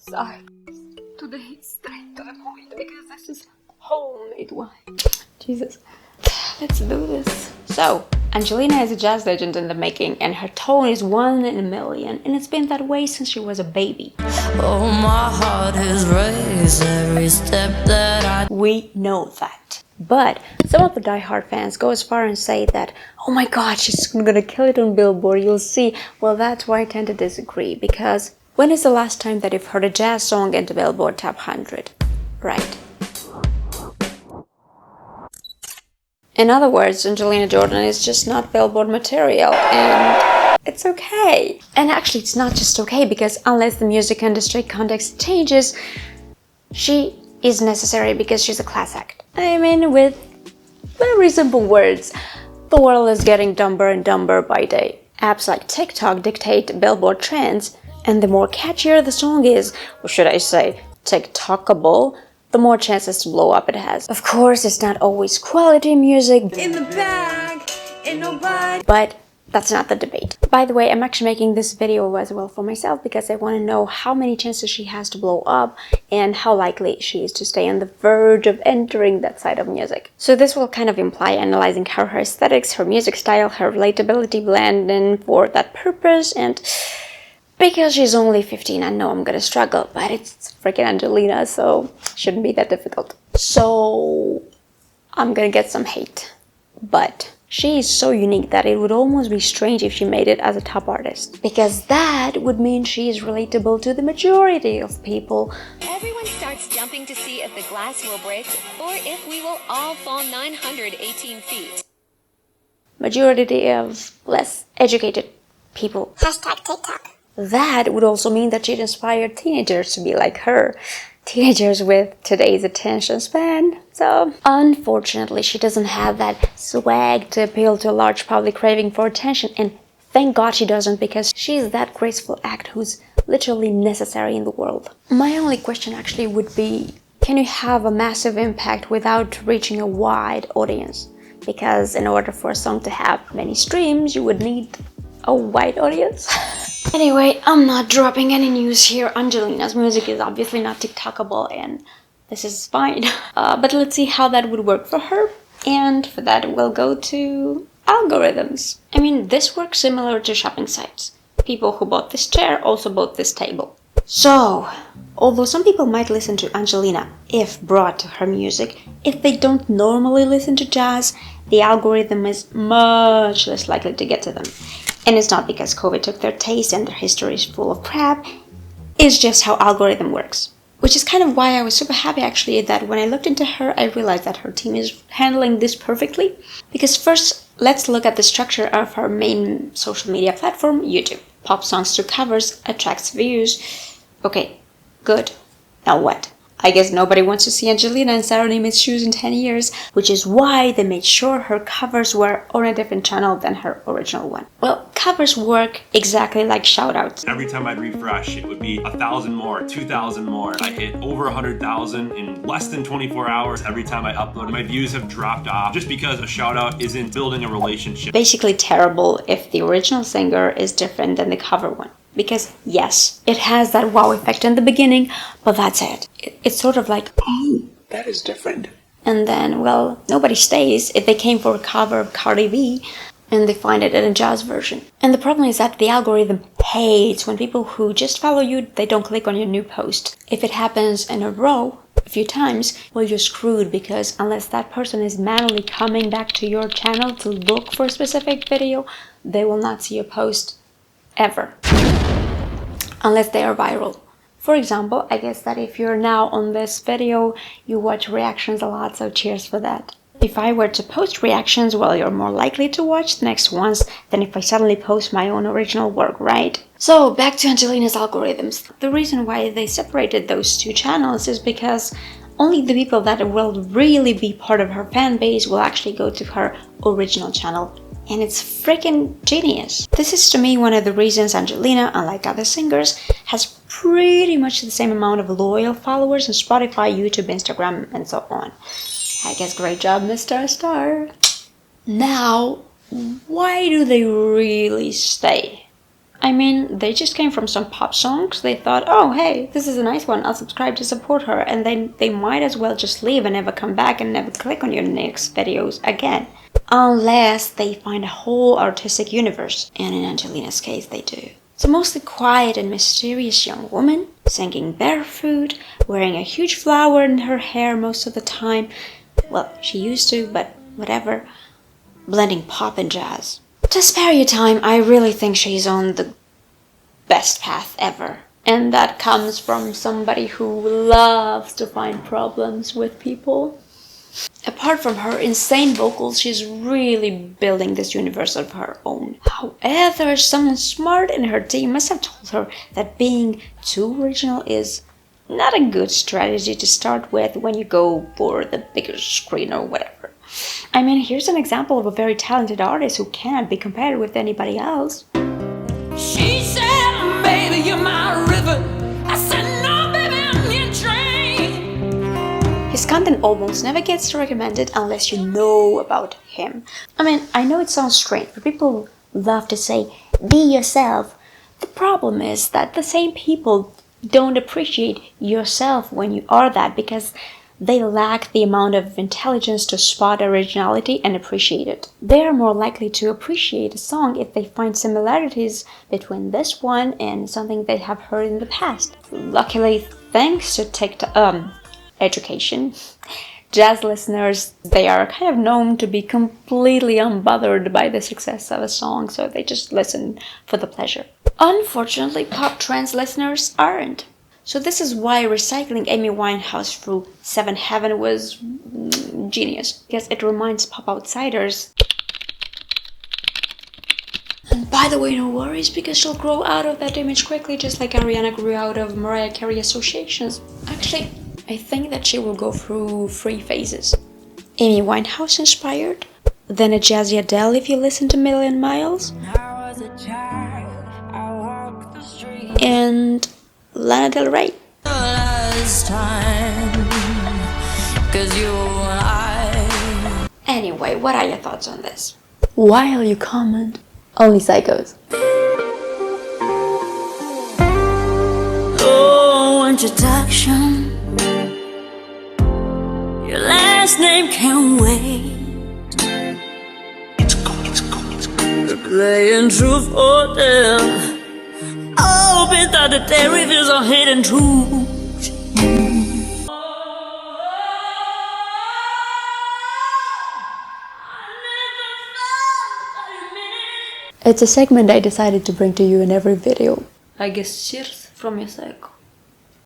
Sorry. To the straight to the point because this is homemade wine. Jesus. Let's do this. So, Angelina is a jazz legend in the making, and her tone is 1 in a million, and it's been that way since she was a baby. Oh, my heart is raised every step that We know that. But some of the die-hard fans go as far and say that, oh my god, she's gonna kill it on Billboard, you'll see. Well, that's why I tend to disagree, because when is the last time that you've heard a jazz song in the Billboard Top 100? Right. In other words, Angelina Jordan is just not Billboard material, and it's okay. And actually, it's not just okay, because unless the music industry context changes, she is necessary because she's a class act. I mean, with very simple words, the world is getting dumber and dumber by day. Apps like TikTok dictate Billboard trends, and the more catchier the song is, or should I say, TikTokable, the more chances to blow up it has. Of course, it's not always quality music in the bag, ain't nobody. But that's not the debate. By the way, I'm actually making this video as well for myself because I want to know how many chances she has to blow up and how likely she is to stay on the verge of entering that side of music. So this will kind of imply analyzing how her aesthetics, her music style, her relatability blend in for that purpose, and because she's only 15, I know I'm gonna struggle, but it's freaking Angelina, so shouldn't be that difficult. So I'm gonna get some hate, but she is so unique that it would almost be strange if she made it as a top artist, because that would mean she is relatable to the majority of people. Everyone starts jumping to see if the glass will break or if we will all fall 918 feet. Majority of less educated people. Hashtag TikTok. That would also mean that she'd inspire teenagers to be like her. Teenagers with today's attention span. So, unfortunately, she doesn't have that swag to appeal to a large public craving for attention. And thank God she doesn't, because she's that graceful act who's literally necessary in the world. My only question actually would be, can you have a massive impact without reaching a wide audience? Because in order for a song to have many streams, you would need a wide audience. Anyway, I'm not dropping any news here. Angelina's music is obviously not TikTokable, and this is fine. But let's see how that would work for her. And for that, we'll go to algorithms. I mean, this works similar to shopping sites. People who bought this chair also bought this table. So, although some people might listen to Angelina if brought to her music, if they don't normally listen to jazz, the algorithm is much less likely to get to them. And it's not because COVID took their taste and their history is full of crap, it's just how algorithm works. Which is kind of why I was super happy actually that when I looked into her, I realized that her team is handling this perfectly. Because first, let's look at the structure of her main social media platform, YouTube. Pop songs to covers attracts views. Okay, good. Now what? I guess nobody wants to see Angelina in Sara Niemetz shoes in 10 years, which is why they made sure her covers were on a different channel than her original one. Well, covers work exactly like shoutouts. Every time I'd refresh, it would be 1,000 more, 2,000 more. I hit over 100,000 in less than 24 hours every time I upload. My views have dropped off just because a shoutout isn't building a relationship. Basically terrible if the original singer is different than the cover one. Because yes, it has that wow effect in the beginning, but that's it. It's sort of like, oh, that is different. And then, well, nobody stays if they came for a cover of Cardi B and they find it in a jazz version. And the problem is that the algorithm hates when people who just follow you, they don't click on your new post. If it happens in a row, a few times, well, you're screwed, because unless that person is manually coming back to your channel to look for a specific video, they will not see your post ever. Unless they are viral. For example, I guess that if you're now on this video, you watch reactions a lot, so cheers for that. If I were to post reactions, well, you're more likely to watch the next ones than if I suddenly post my own original work, right? So, back to Angelina's algorithms. The reason why they separated those two channels is because only the people that will really be part of her fan base will actually go to her original channel. And it's freaking genius. This is to me one of the reasons Angelina, unlike other singers, has pretty much the same amount of loyal followers on Spotify, YouTube, Instagram, and so on. I guess great job, Mr. Star. Now, why do they really stay? I mean, they just came from some pop songs. They thought, oh, hey, this is a nice one. I'll subscribe to support her. And then they might as well just leave and never come back and never click on your next videos again. Unless they find a whole artistic universe. And in Angelina's case, they do. It's a mostly quiet and mysterious young woman, singing barefoot, wearing a huge flower in her hair most of the time. Well, she used to, but whatever. Blending pop and jazz. To spare you time, I really think she's on the best path ever. And that comes from somebody who loves to find problems with people. Apart from her insane vocals, she's really building this universe of her own. However, someone smart in her team must have told her that being too original is not a good strategy to start with when you go for the bigger screen or whatever. I mean, here's an example of a very talented artist who can't be compared with anybody else. She said, baby, you're my river. I said, no, baby, I'm your train. His content almost never gets recommended unless you know about him. I mean, I know it sounds strange, but people love to say, be yourself. The problem is that the same people don't appreciate yourself when you are that, because they lack the amount of intelligence to spot originality and appreciate it. They are more likely to appreciate a song if they find similarities between this one and something they have heard in the past. Luckily, thanks to TikTok education, jazz listeners, they are kind of known to be completely unbothered by the success of a song, so they just listen for the pleasure. Unfortunately, pop trance listeners aren't. So this is why recycling Amy Winehouse through Seven Heaven was genius, because it reminds pop outsiders. And by the way, no worries, because she'll grow out of that image quickly, just like Ariana grew out of Mariah Carey associations. Actually, I think that she will go through 3 phases. Amy Winehouse inspired, then a jazzy Adele if you listen to Million Miles, and Lana Del Rey. Last time, 'cause you and I. Anyway, what are your thoughts on this? While you comment, onlySAIKOS. Oh, introduction. Your last name can't wait. It's go. They're playing truth or dare. Open that the day reveals a hidden truth. It's a segment I decided to bring to you in every video. I guess cheers from your Saiko.